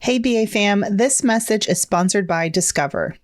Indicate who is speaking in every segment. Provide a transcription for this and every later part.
Speaker 1: Hey, BA fam, this message is sponsored by Discover.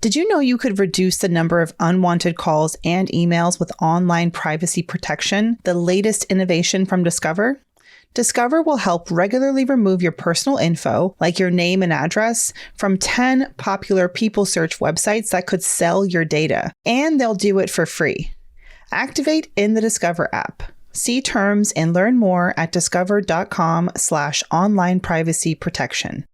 Speaker 1: Did you know you could reduce the number of unwanted calls and emails with online privacy protection, the latest innovation from Discover? Discover will help regularly remove your personal info, like your name and address, from 10 popular people search websites that could sell your data, and they'll do it for free. Activate in the Discover app. See terms and learn more at discover.com/online privacy protection.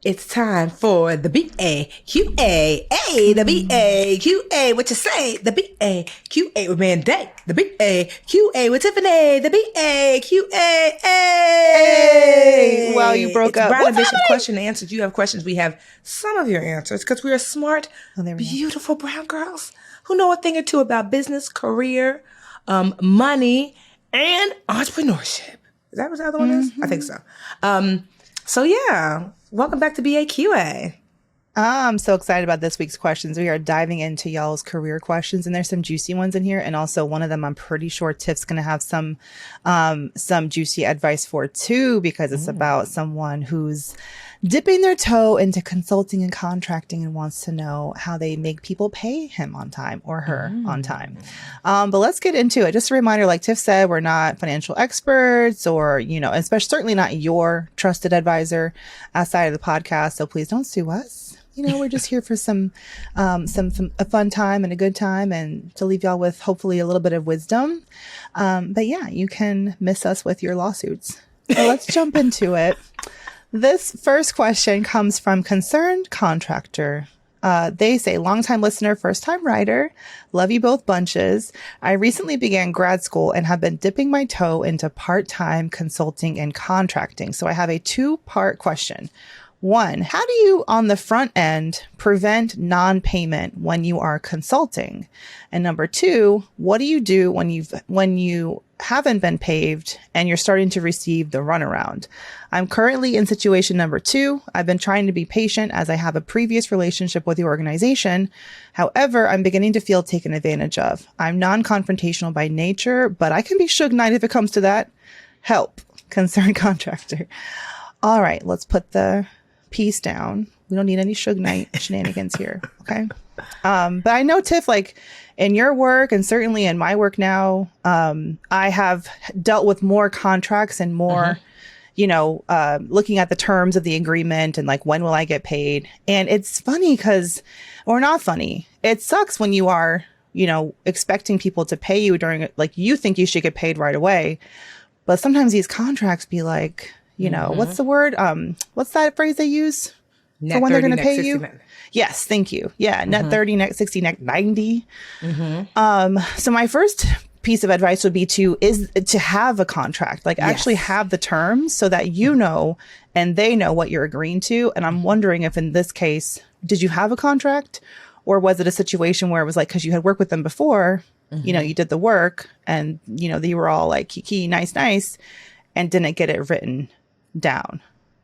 Speaker 2: It's time for the BAQA. Hey, the BAQA. What you say? The BAQA with Mandi. The BAQA with Tiffany. The BAQA.
Speaker 1: Hey! Wow, you broke up.
Speaker 2: Brown Edition question and answers. You have questions. We have some of your answers because we are smart, beautiful brown girls who know a thing or two about business, career, money, and entrepreneurship. Is that what the other one is? I think so. So yeah. Welcome back to BAQA.
Speaker 1: I'm so excited about this week's questions. We are diving into y'all's career questions, and there's some juicy ones in here. And also one of them, I'm pretty sure Tiff's going to have some juicy advice for too, because it's about someone who's dipping their toe into consulting and contracting and wants to know how they make people pay him on time or her on time. But let's get into it. Just a reminder, like Tiff said, we're not financial experts or, especially certainly not your trusted advisor outside of the podcast. So please don't sue us. We're just here for a fun time and a good time and to leave y'all with hopefully a little bit of wisdom. But yeah, you can miss us with your lawsuits. So let's jump into it. This first question comes from Concerned Contractor. They say, longtime listener, first time writer. Love you both bunches. I recently began grad school and have been dipping my toe into part-time consulting and contracting. So I have a two-part question. One, how do you on the front end prevent non-payment when you are consulting? And number two, what do you do when you haven't been paid and you're starting to receive the runaround? I'm currently in situation number two. I've been trying to be patient as I have a previous relationship with the organization. However, I'm beginning to feel taken advantage of. I'm non-confrontational by nature, but I can be Suge Knight if it comes to that. Help, Concerned Contractor. All right, let's put the piece down. We don't need any Suge Knight shenanigans here. Okay. But I know, Tiff, like in your work and certainly in my work now, I have dealt with more contracts and more, looking at the terms of the agreement and like, when will I get paid? And it's funny or not funny. It sucks when you are, expecting people to pay you during like, you think you should get paid right away. But sometimes these contracts be like, what's the word? What's that phrase they use
Speaker 2: net
Speaker 1: for when
Speaker 2: 30,
Speaker 1: they're going to pay you?
Speaker 2: Net.
Speaker 1: Yes. Thank you. Yeah. Net 30, net 60, net 90. So my first piece of advice would be to have a contract, like actually have the terms so that and they know what you're agreeing to. And I'm wondering if in this case, did you have a contract or was it a situation where it was like, cause you had worked with them before, you did the work and, they were all like, kiki, nice, and didn't get it written down,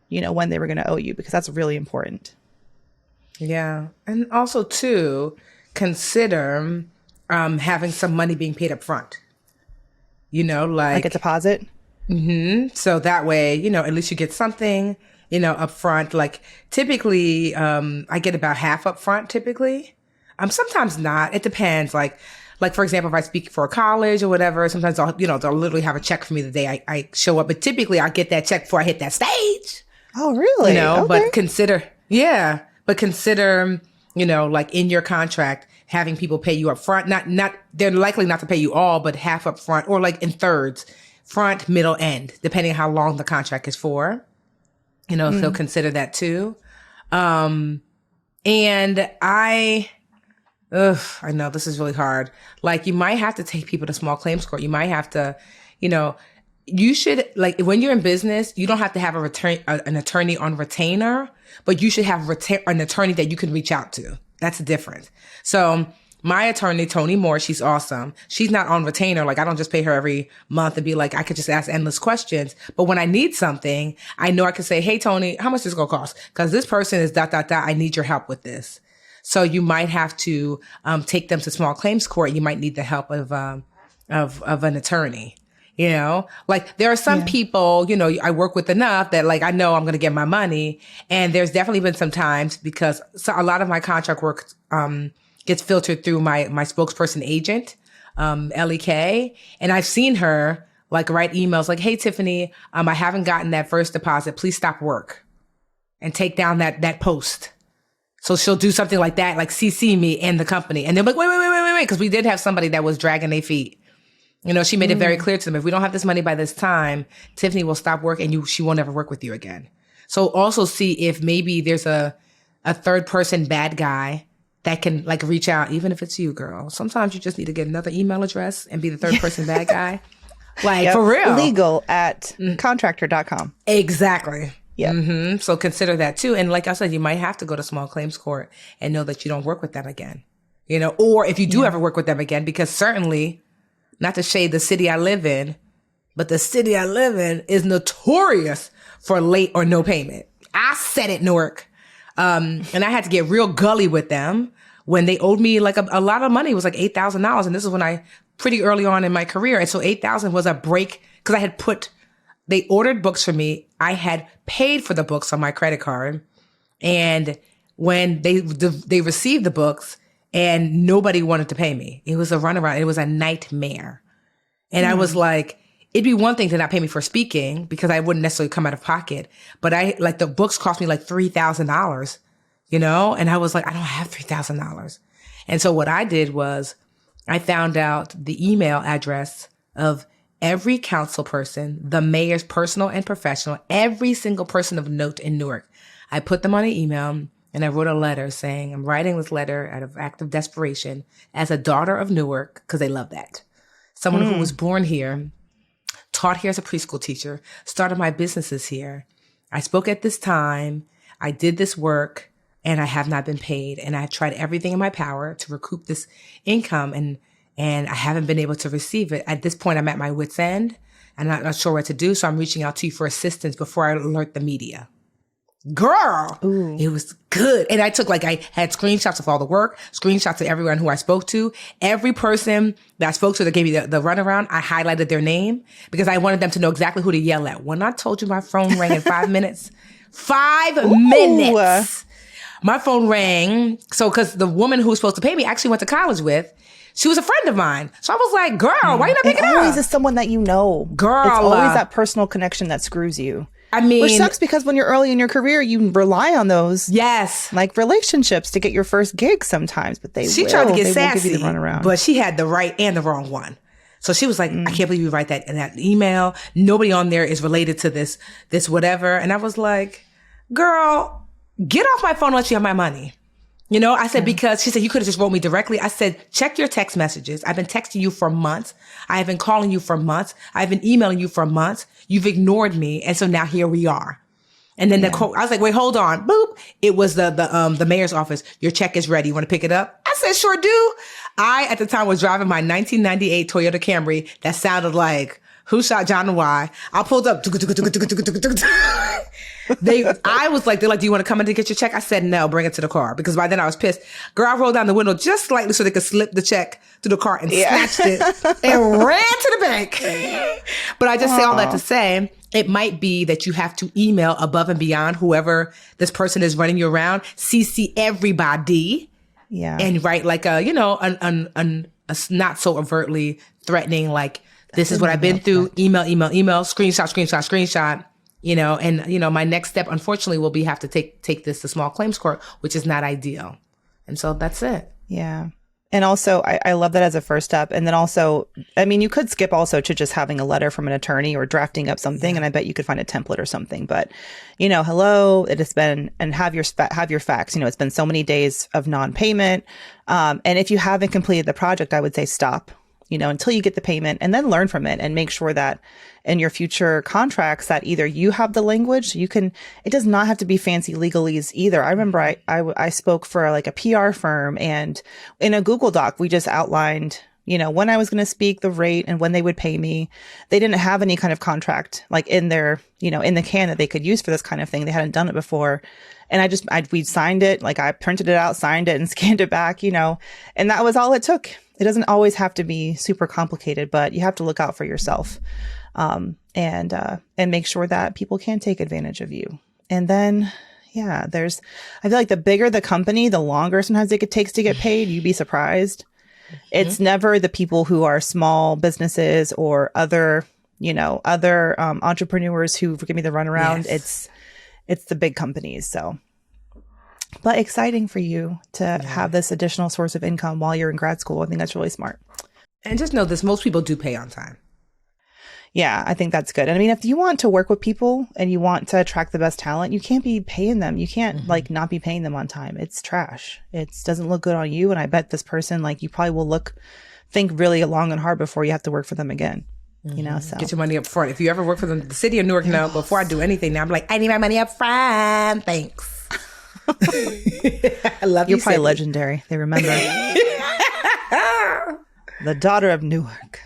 Speaker 1: when they were going to owe you, because that's really important.
Speaker 2: Yeah. And also too, consider having some money being paid up front, like
Speaker 1: a deposit.
Speaker 2: So that way, at least you get something, up front. Like typically, I get about half up front typically. Sometimes not. It depends. Like for example, if I speak for a college or whatever, sometimes they'll literally have a check for me the day I show up. But typically I get that check before I hit that stage.
Speaker 1: Oh, really? Okay.
Speaker 2: But consider, like in your contract, having people pay you up front, not, they're likely not to pay you all, but half up front or like in thirds, front, middle, end, depending on how long the contract is for, so consider that too. And I know this is really hard. Like you might have to take people to small claims court. You might have to, you should, like when you're in business, you don't have to have an attorney on retainer, but you should have an attorney that you can reach out to. That's different. So my attorney, Tony Moore, she's awesome. She's not on retainer. Like I don't just pay her every month and be like, I could just ask endless questions. But when I need something, I know I can say, hey, Tony, how much is this going to cost? Because this person is ... I need your help with this. So you might have to take them to small claims court. You might need the help of an attorney. You know, like there are some people, you know, I work with enough that like I know I'm going to get my money. And there's definitely been some times because a lot of my contract work gets filtered through my spokesperson agent, LEK. And I've seen her like write emails like, hey, Tiffany, I haven't gotten that first deposit. Please stop work and take down that post. So she'll do something like that, like CC me and the company. And they're like, wait. Because we did have somebody that was dragging their feet. You know, she made it very clear to them, if we don't have this money by this time, Tiffany will stop work and she won't ever work with you again. So also see if maybe there's a third person bad guy that can like reach out, even if it's you, girl. Sometimes you just need to get another email address and be the third person bad guy. Like for real.
Speaker 1: Legal at contractor.com.
Speaker 2: Exactly.
Speaker 1: Yeah.
Speaker 2: Mm-hmm. So consider that too. And like I said, you might have to go to small claims court and know that you don't work with them again. You know, or if you do ever work with them again, because certainly, not to shade the city I live in, but the city I live in is notorious for late or no payment. I said it, Newark. And I had to get real gully with them when they owed me like a lot of money. It was like $8,000. And this is when I pretty early on in my career. And so 8,000 was a break because I had they ordered books for me. I had paid for the books on my credit card. And when they received the books, and nobody wanted to pay me. It was a runaround. It was a nightmare. And I was like, it'd be one thing to not pay me for speaking because I wouldn't necessarily come out of pocket. But the books cost me like $3,000, you know? And I was like, I don't have $3,000. And so what I did was I found out the email address of every council person, the mayor's personal and professional, every single person of note in Newark. I put them on an email. And I wrote a letter saying, I'm writing this letter out of act of desperation as a daughter of Newark, because they love that. Someone who was born here, taught here as a preschool teacher, started my businesses here. I spoke at this time. I did this work and I have not been paid. And I tried everything in my power to recoup this income and I haven't been able to receive it. At this point, I'm at my wit's end. I'm not sure what to do. So I'm reaching out to you for assistance before I alert the media. Girl, it was good. And I had screenshots of all the work, screenshots of everyone who I spoke to. Every person that I spoke to that gave me the runaround, I highlighted their name because I wanted them to know exactly who to yell at. When I told you my phone rang in 5 minutes, 5 minutes, my phone rang. So, cause the woman who was supposed to pay me actually went to college with, she was a friend of mine. So I was like, girl, why you not picking up?
Speaker 1: It always is someone that you know.
Speaker 2: Girl.
Speaker 1: It's always that personal connection that screws you.
Speaker 2: I mean,
Speaker 1: which sucks because when you're early in your career, you rely on those, like relationships to get your first gig sometimes. But she tried to get sassy, give you the runaround.
Speaker 2: But she had the right and the wrong one. So she was like, I can't believe you write that in that email. Nobody on there is related to this whatever. And I was like, girl, get off my phone unless you have my money. You know, I said, because she said, you could have just wrote me directly. I said, check your text messages. I've been texting you for months. I have been calling you for months. I've been emailing you for months. You've ignored me. And so now here we are. And then the quote, I was like, wait, hold on. Boop. It was the mayor's office. Your check is ready. You want to pick it up? I said, sure do. I, at the time, was driving my 1998 Toyota Camry that sounded like, who shot John and why? I pulled up. I was like, they're like, do you want to come in to get your check? I said, no, bring it to the car. Because by then I was pissed. Girl, I rolled down the window just slightly so they could slip the check to the car and snatched it and ran to the bank. But I just say all that to say, it might be that you have to email above and beyond whoever this person is running you around, CC everybody.
Speaker 1: Yeah.
Speaker 2: And write like a not so overtly threatening, like, this is what I've been through. Email, screenshot. You know, and you know, my next step, unfortunately, will be have to take this to small claims court, which is not ideal. And so that's it.
Speaker 1: Yeah. And also, I love that as a first step. And then also, I mean, you could skip also to just having a letter from an attorney or drafting up something. And I bet you could find a template or something. But, you know, hello, it has been, and have your facts. You know, it's been so many days of non-payment. And if you haven't completed the project, I would say stop, you know, until you get the payment, and then learn from it and make sure that in your future contracts that either you have the language, you can, it does not have to be fancy legalese either. I remember I spoke for like a PR firm, and in a Google Doc, we just outlined, you know, when I was going to speak, the rate, and when they would pay me. They didn't have any kind of contract like in their, you know, in the can that they could use for this kind of thing. They hadn't done it before. And we signed it, like I printed it out, signed it, and scanned it back, you know, and that was all it took. It doesn't always have to be super complicated, but you have to look out for yourself, and make sure that people can't take advantage of you. And then, yeah, I feel like the bigger the company, the longer sometimes it takes to get paid. You'd be surprised. It's never the people who are small businesses or other entrepreneurs who give me the runaround.
Speaker 2: Yes.
Speaker 1: It's the big companies. So, but exciting for you to have this additional source of income while you're in grad school. I think that's really smart.
Speaker 2: And just know this, most people do pay on time.
Speaker 1: Yeah, I think that's good. And I mean, if you want to work with people and you want to attract the best talent, you can't be paying them. You can't not be paying them on time. It's trash. It doesn't look good on you. And I bet this person, you probably will think really long and hard before you have to work for them again. So
Speaker 2: Get your money up front. If you ever work for the city of Newark, now, before I do anything now, I'm like, I need my money up front. Thanks. I love you.
Speaker 1: You're probably legendary. They remember. The daughter of Newark.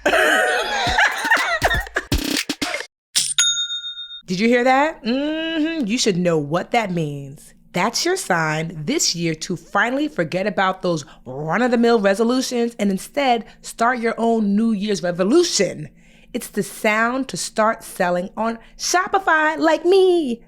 Speaker 2: Did you hear that? You should know what that means. That's your sign this year to finally forget about those run-of-the-mill resolutions and instead start your own New Year's revolution. It's the sound to start selling on Shopify like me.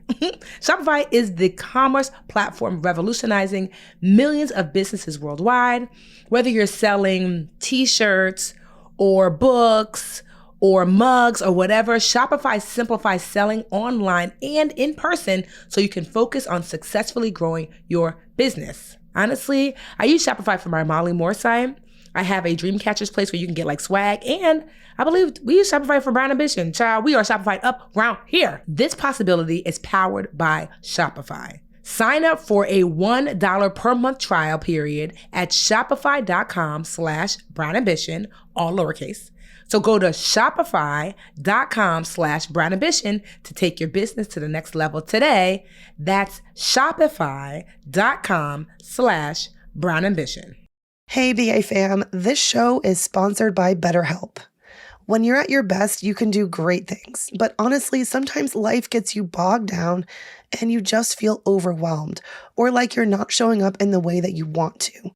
Speaker 2: Shopify is the commerce platform revolutionizing millions of businesses worldwide. Whether you're selling t-shirts or books or mugs or whatever, Shopify simplifies selling online and in person so you can focus on successfully growing your business. Honestly, I use Shopify for my Molly Moore site. I have a Dreamcatcher's place where you can get swag, and I believe we use Shopify for Brown Ambition. Child, we are Shopify up around here. This possibility is powered by Shopify. Sign up for a $1 per month trial period at shopify.com/brownambition, all lowercase. So go to shopify.com/brownambition to take your business to the next level today. That's shopify.com/brownambition.
Speaker 3: Hey, BA fam, this show is sponsored by BetterHelp. When you're at your best, you can do great things. But honestly, sometimes life gets you bogged down and you just feel overwhelmed or like you're not showing up in the way that you want to.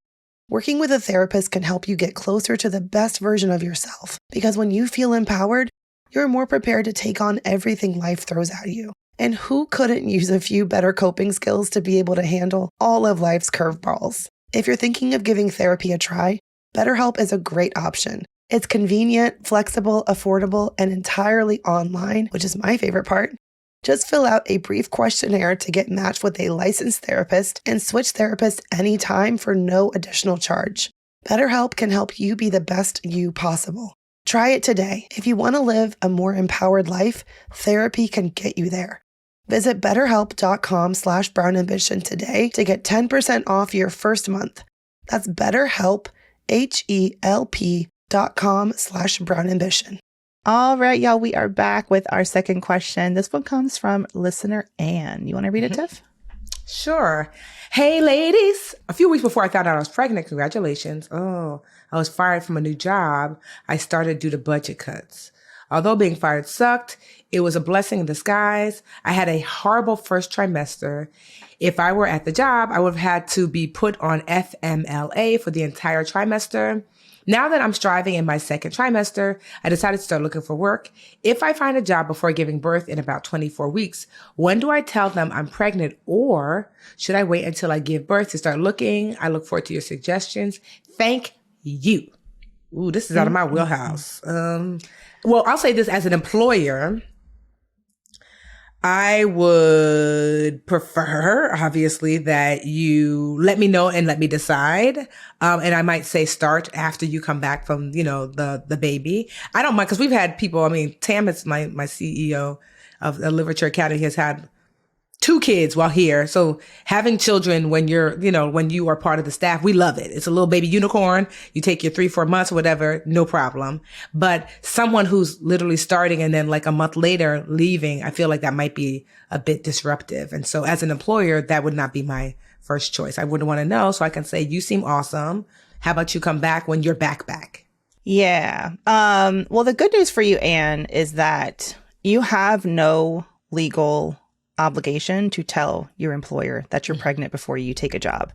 Speaker 3: Working with a therapist can help you get closer to the best version of yourself, because when you feel empowered, you're more prepared to take on everything life throws at you. And who couldn't use a few better coping skills to be able to handle all of life's curveballs? If you're thinking of giving therapy a try, BetterHelp is a great option. It's convenient, flexible, affordable, and entirely online, which is my favorite part. Just fill out a brief questionnaire to get matched with a licensed therapist and switch therapists anytime for no additional charge. BetterHelp can help you be the best you possible. Try it today. If you want to live a more empowered life, therapy can get you there. Visit betterhelp.com/brownambition today to get 10% off your first month. That's BetterHelp, HELP.com/brownambition.
Speaker 1: All right, y'all, we are back with our second question. This one comes from listener Anne. You want to read it, Tiff?
Speaker 2: Sure. Hey, ladies. A few weeks before I found out I was pregnant, congratulations. Oh, I was fired from a new job I started due to budget cuts. Although being fired sucked, it was a blessing in disguise. I had a horrible first trimester. If I were at the job, I would have had to be put on FMLA for the entire trimester. Now that I'm striving in my second trimester, I decided to start looking for work. If I find a job before giving birth in about 24 weeks, when do I tell them I'm pregnant, or should I wait until I give birth to start looking? I look forward to your suggestions. Thank you. Ooh, this is out of my wheelhouse. Well, I'll say this as an employer. I would prefer, obviously, that you let me know and let me decide. And I might say start after you come back from, the baby. I don't mind, because we've had people, Tam is my CEO of the Literature Academy, has had 2 kids while here. So having children when when you are part of the staff, we love it. It's a little baby unicorn. You take your 3-4 months or whatever, no problem. But someone who's literally starting and then like a month later leaving, I feel like that might be a bit disruptive. And so as an employer, that would not be my first choice. I wouldn't want to know. So I can say, you seem awesome. How about you come back when you're back?
Speaker 1: Yeah. Well, the good news for you, Anne, is that you have no legal obligation to tell your employer that you're pregnant before you take a job.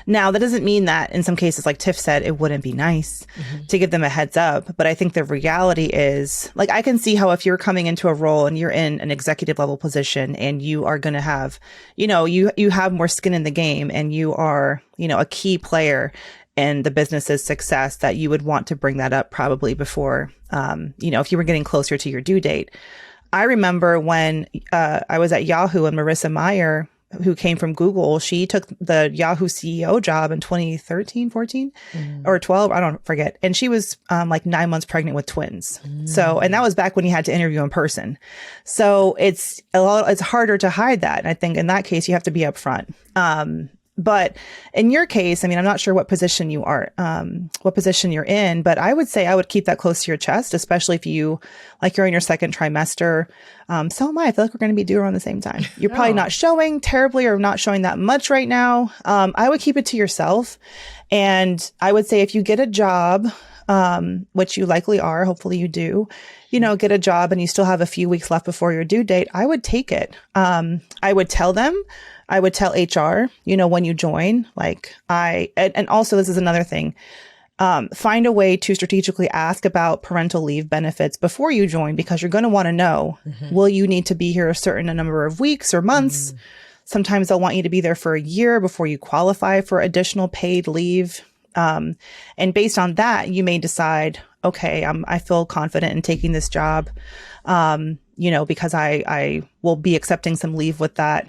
Speaker 1: Now, that doesn't mean that in some cases, like Tiff said, it wouldn't be nice to give them a heads up. But I think the reality is, like, I can see how if you're coming into a role and you're in an executive level position and you are going to have, you have more skin in the game and you are, a key player in the business's success, that you would want to bring that up probably before, if you were getting closer to your due date. I remember when I was at Yahoo and Marissa Mayer, who came from Google, she took the Yahoo CEO job in 2013, 14 or 12. I don't forget. And she was like 9 months pregnant with twins. So, and that was back when you had to interview in person. So it's harder to hide that. And I think in that case, you have to be upfront. But in your case, I mean, I'm not sure what position you are, what position you're in, but I would say I would keep that close to your chest, especially if you're in your second trimester. So am I. I feel like we're going to be due around the same time. You're probably not showing terribly or not showing that much right now. I would keep it to yourself. And I would say if you get a job, which you likely are, hopefully you do, get a job and you still have a few weeks left before your due date, I would take it. I would tell them. I would tell HR, when you join, and also this is another thing, find a way to strategically ask about parental leave benefits before you join, because you're going to want to know, will you need to be here a certain number of weeks or months? Sometimes they'll want you to be there for a year before you qualify for additional paid leave. And based on that, you may decide, okay, I feel confident in taking this job, because I will be accepting some leave with that.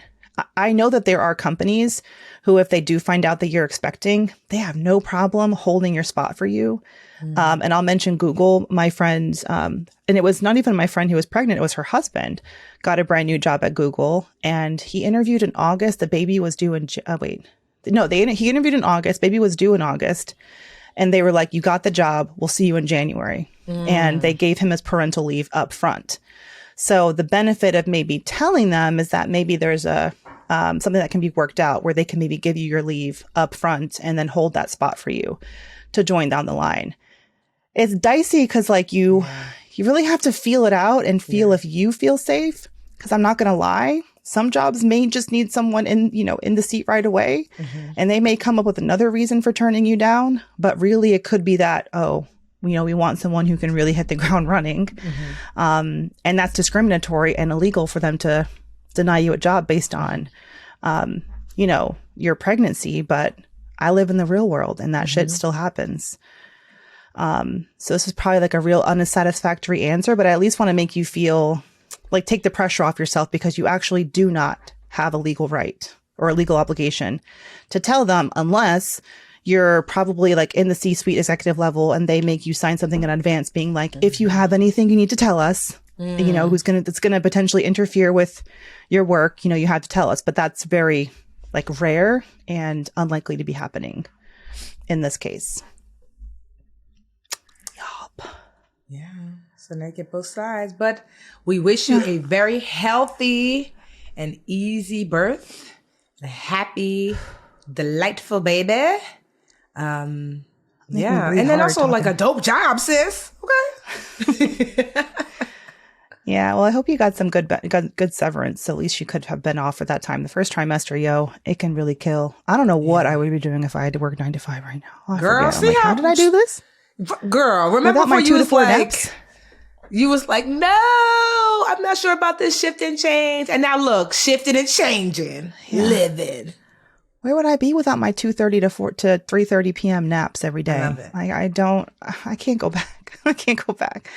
Speaker 1: I know that there are companies who, if they do find out that you're expecting, they have no problem holding your spot for you. And I'll mention Google. My friend, and it was not even my friend who was pregnant, it was her husband, got a brand new job at Google. And he interviewed in August. The baby was due in, he interviewed in August. Baby was due in August. And they were like, you got the job. We'll see you in January. And they gave him his parental leave up front. So the benefit of maybe telling them is that maybe there's something that can be worked out where they can maybe give you your leave up front and then hold that spot for you to join down the line. It's dicey because you really have to feel it out and feel if you feel safe. Because I'm not going to lie, some jobs may just need someone in the seat right away, and they may come up with another reason for turning you down. But really, it could be that, we want someone who can really hit the ground running. And that's discriminatory and illegal for them to deny you a job based on, your pregnancy. But I live in the real world and that shit still happens. So this is probably like a real unsatisfactory answer, but I at least want to make you feel like take the pressure off yourself, because you actually do not have a legal right or a legal obligation to tell them, unless you're probably like in the C-suite executive level and they make you sign something in advance being like, if you have anything you need to tell us, that's going to potentially interfere with your work, you have to tell us. But that's very rare and unlikely to be happening in this case. Yup.
Speaker 2: Yeah. So now get both sides, but we wish you a very healthy and easy birth, a happy, delightful baby. And then also a dope job, sis. Okay.
Speaker 1: Yeah. Well, I hope you got some good severance. So at least you could have been off for that time. The first trimester, it can really kill. I don't know what I would be doing if I had to work 9 to 5 right now.
Speaker 2: Girl, see
Speaker 1: how did I do this?
Speaker 2: Girl, remember
Speaker 1: without my 2 to 4 naps?
Speaker 2: You was like, no, I'm not sure about this shift and change. And now look, shifting and changing, living.
Speaker 1: Where would I be without my 2:30 to 3:30 p.m. naps every day?
Speaker 2: I love it.
Speaker 1: I can't go back. I can't go back.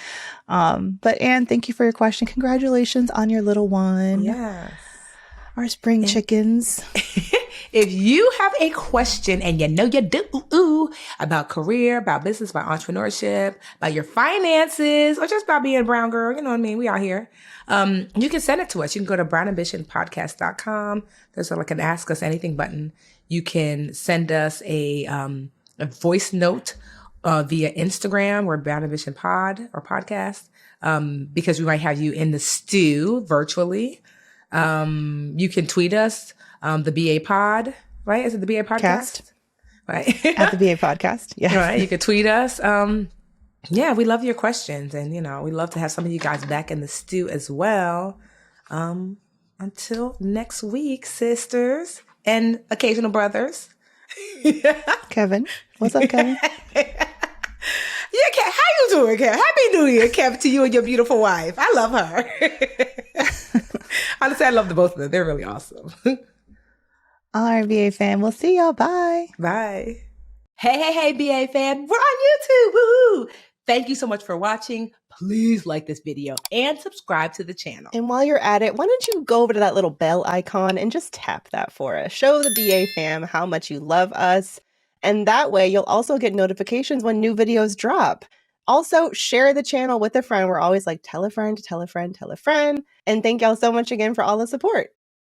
Speaker 1: But Anne, thank you for your question. Congratulations on your little one.
Speaker 2: Yes.
Speaker 1: Our spring chickens.
Speaker 2: If you have a question, and you do, about career, about business, about entrepreneurship, about your finances, or just about being a brown girl, you know what I mean? We out here. You can send it to us. You can go to brownambitionpodcast.com. There's an Ask Us Anything button. You can send us a voice note via Instagram. We're Brown Ambition Pod or Podcast, because we might have you in the stew virtually. You can tweet us, the BA Pod, right? Is it the BA Podcast? Right.
Speaker 1: At the BA Podcast. Yeah.
Speaker 2: Right. You can tweet us. We love your questions, and we love to have some of you guys back in the stew as well. Until next week, sisters and occasional brothers.
Speaker 1: Kevin, what's up, Kevin?
Speaker 2: Yeah, Kev, how you doing, Kev? Happy New Year, Kev, to you and your beautiful wife. I love her. Honestly, I love the both of them. They're really awesome.
Speaker 1: All right, BA fam. We'll see y'all. Bye.
Speaker 2: Bye. Hey, BA fam. We're on YouTube. Woohoo! Thank you so much for watching. Please like this video and subscribe to the channel.
Speaker 1: And while you're at it, why don't you go over to that little bell icon and just tap that for us. Show the BA fam how much you love us. And that way you'll also get notifications when new videos drop. Also, share the channel with a friend. We're always like, tell a friend, tell a friend, tell a friend. And thank y'all so much again for all the support.